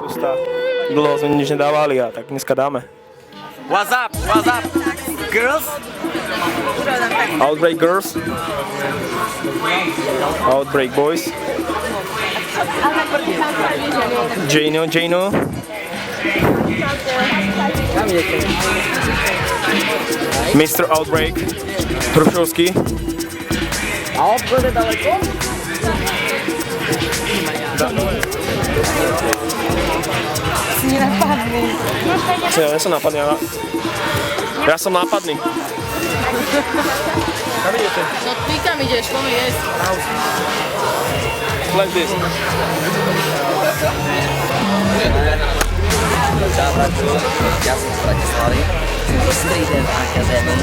augusta. Dlho sme nič nedávali a tak dneska dáme. What's up, girls? Outbreak girls. Outbreak boys. Jano. Mr. Outbreak. Hrušovský. A obchod je daleko? Si nenapadný. Ja som nápadný, ja som nápadný. Kam idete? No ty kam ideš, poďme jesť. Like this. Čau, bratku. Ja som z Bratislavy. Som zo Street Dance Academy.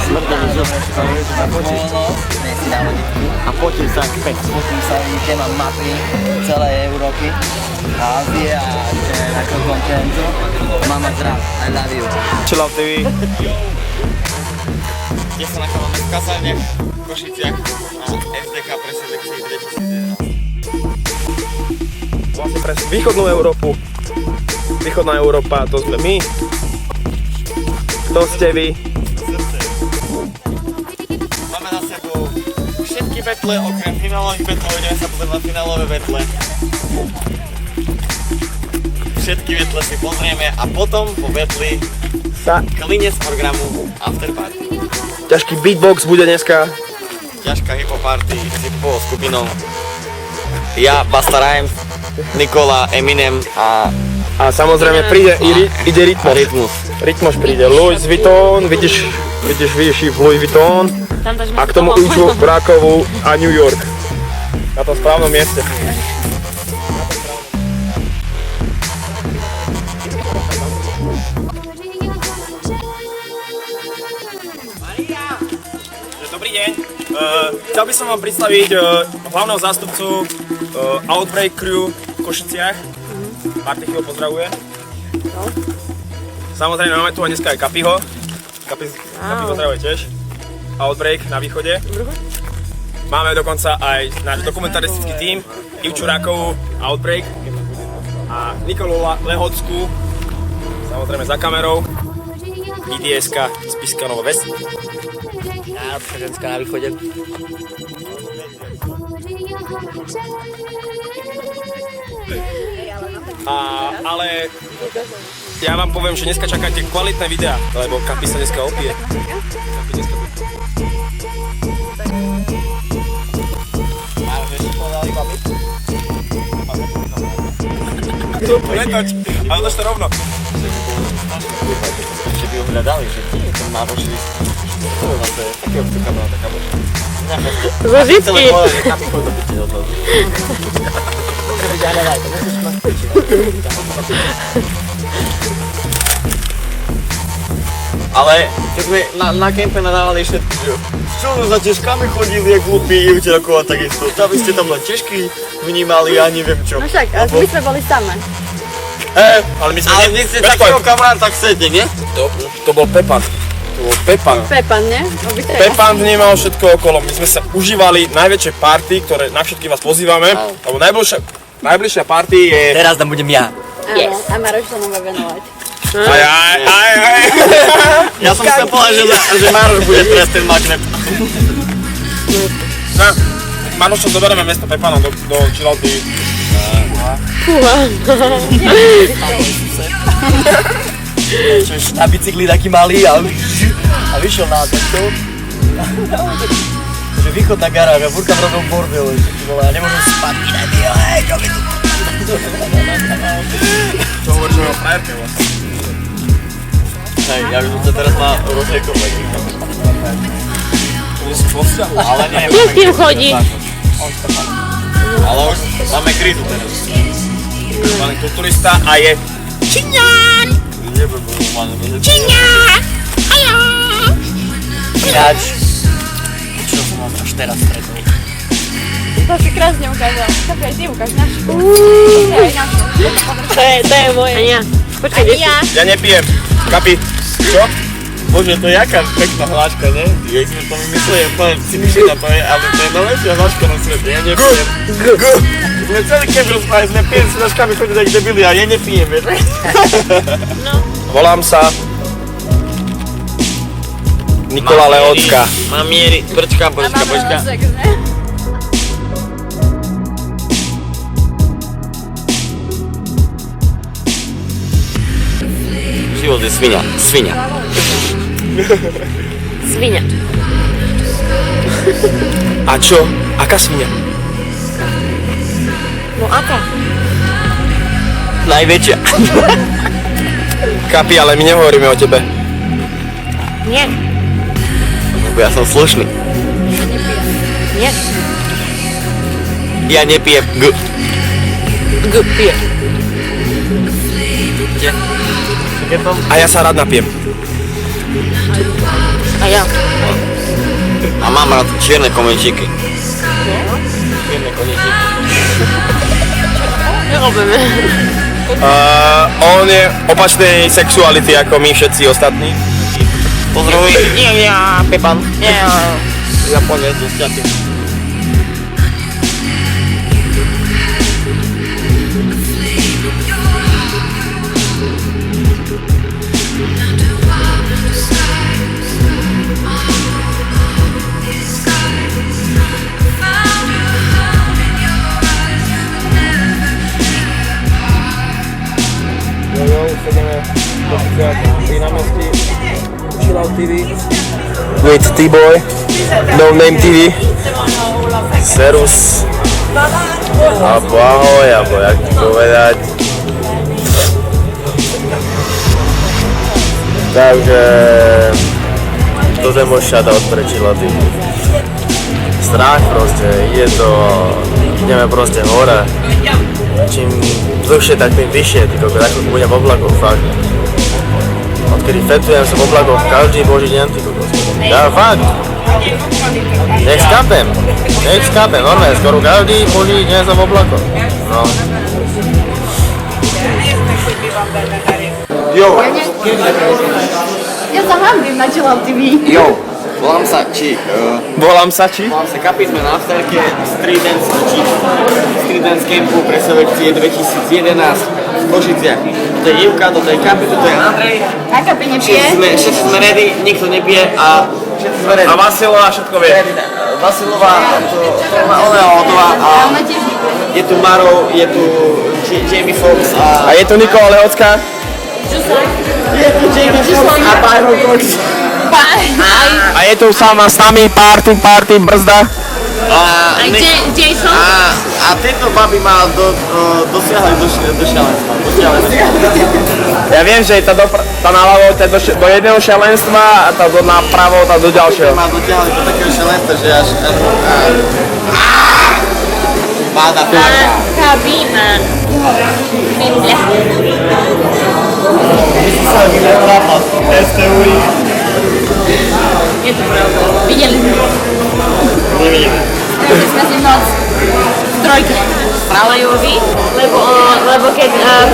Smrdení zubné školy. Sme si na vodítku. A potím sa späť. Potím sa, vidíte, mám mapy celej Európy. Ázie a ako kontinentu. Mám vás rád. I love you. Chill Out TV. Ja sa nachádzame v kasárne v Košiciach na SDK pre selekcii 2011. Vlastne pre východnú Európu. Východná Európa, to sme my. To ste vy. Máme na sebou všetky betle, okrem finálových betlov, ideme sa pozrieť na finálové betle. Všetky betle si pozrieme a potom po betli klinec programu Afterparty. Ťažký beatbox bude dneska. Ťažká hip-hop party s hip-hopovou skupinou. Ja, Busta Rhymes, Nikola, Eminem a samozrejme príde ide Rytmus. Rytmus príde. Louis Vuitton, vidíš výši v Louis Vuitton. A k tomu Uču, Brakovu a New York. Na tom správnom mieste. Dobrý deň. Chcel by som vám predstaviť hlavného zástupcu Outbreak Crew v Košiciach. Marty chvíľu pozdravuje. Samozrejme máme tu dneska aj Kapiho. Kapi pozdravuje tiež. Outbreak na východe. Máme dokonca aj náš dokumentaristický tím. Ivču Rakovú, Outbreak. A Nikolu Lehockú. Samozrejme za kamerou. IDS-ka z Piskanova Ves. Najlepšia ženská na východe. Ale ja vám poviem, že dneska čakáte kvalitné videá, lebo Kapi sa dneska opije. Netoč, ale toč to rovno. Že by ho hľadali, že ten má voši zase takého cukadla, taká boža. Zo žitky. Ale keď sme na kempe nadávali všetky, že čo za Češkami chodili, jak hlupí Ivčerakov a takisto. Aby ste tam len Češky vnímali, ja neviem čo. No však, ale my sme boli samé. Ale my sme... Ale vy ste takého kamaráta chcete, nie? To bol Pepan. Pepan, nie? Pepan vnímal všetko okolo. My sme sa užívali najväčšie party, ktoré na všetky vás pozývame. Lebo najbližšia party je... Teraz tam budem ja. Áno, a Maroš sa nám bude venovať. Aj. Ja som chcel povedať, že Maroš bude teraz ten magnet. Maroša zoberieme miesto Pepana do Chill Out TV. Na bicykli taký malý a vyšiel na takto. Že východná garáž a furt tam robil bordel, ja nemôžem spať, idem jo, hej, čo mi tu Čo hovoríš o frajerke vlastne? Hej, ja by som sa teraz mal rozhekovať. Ale nie. Kde s tým chodí? Ale už máme krízu teraz. Pán kulturista a je... Číňan! Ináč, čo som vám až teraz stretol? To si krásne ukázal. Tak aj ty ukáž našu. To je moje. A ja. Počkaj, ja. Ja nepijem. Kapi. Čo? Bože, to je jaká pekná hláška, ne? Jak sme to vymysleli, úplne si myšli na to, ale to je najlepšia hláška na svete, ja nepijem. Sme celý kemp rozprávali, sme pili s hláškami chodili tak debili a ja nepijem, vieš? Volám sa Nikola Leocka. Mamiery, počka. Život je svinia. Svinia. A čo? Aká svinia? No aká? Najväčšia. Kapi, ale my nehovoríme o tebe. Nie. Lebo ja som slušný. Nie. Ja nepijem. Pije. A ja sa rád napijem. A ja. A mám rád čierne komenčíky. Nerobíme. On je opačnej sexuality ako my všetci ostatní. Pozdravuj. Nie, ja Pepan. Nie, ja Japonec, dosťatý. Sedíme na námestí Chillout TV with T-Boy, No Name TV. Serus. Abo ahoj, jak ti povedať. Takže toto je môj shoutout pre Chillout TV. Strach proste, ideme proste hore. Čím dlhšie, tak tým vyššie, ako budem v oblakoch, fakt. Odkedy fetujem som v oblakoch každý boží deň, ty kokos. Ja fakt. Nech skapem, normálne, skoro každý boží deň som v oblakoch. No. Jo, Ja sa hambím na Chillout TV. jo, volám sa Volám sa či? Volám sa Kapi, sme na afterke Street Dance Campu pre selekcie 2011 v Košiciach. Toto je Ivka, toto je Kapi, toto je Andrej. A Kapi nepije? Všetci sme ready, nikto nepije a všetci sme ready. A Vasilova všetko vie. Vasilová, ona je hotová a Ona tiež nepije. je tu Maro, je tu Jamie Foxx A je tu Nikola Leocka. je tu Jamie Foxx a Byron Cox. A je tu sama s nami party, brzda. Aj Jason? A tieto baby ma dosiahli do šialenstva. Ja viem, že tá naľavo do jedného šialenstva a tá napravo tá do ďalšieho. Ma dotiahli do takého šialenstva, že až páda fľaka. Kabíman. Biblia. Je to pravda. Videli sme. Videli sme si noc v trojke. Pralejovi, lebo keď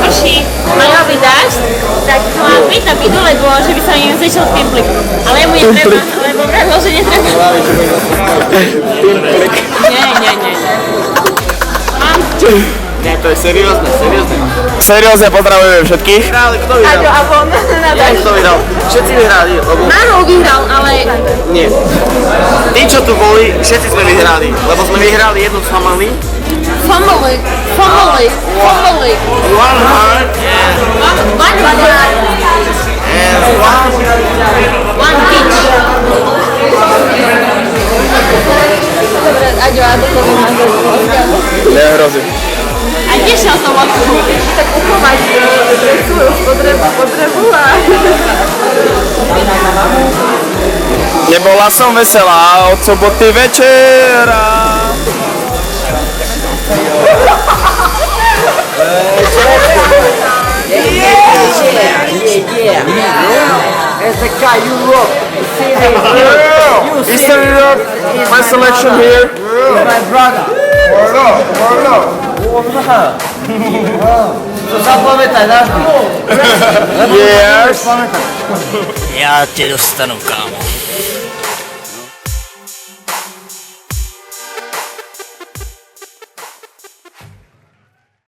prší majový dážď, tak chlapi tam idú, lebo že by sa im zešel pimplik. Ale mu netreba, lebo pravil, že netreba. Nie. Mám Nie, to je seriózne. Seriózne pozdravujeme všetkých. Vyhrali, kto vyhral? a von. Kto vyhral? Všetci vyhrali, lebo... Maro vyhral, ale Nie. Tí, čo tu boli, všetci sme vyhrali, lebo sme vyhrali jednu s family. family. One heart One heart. and One beach. Dobre, Aďo, a toto vymáš. Nehrozí. A nešiel som od toho. Tak uchovať svoju potrebu a... Nebola som veselá od soboty večera. SDK Europe. Eastern Europe, my selection here. My brother. To zapamätaj, navždy. Yes. Ja te dostanu, kámo.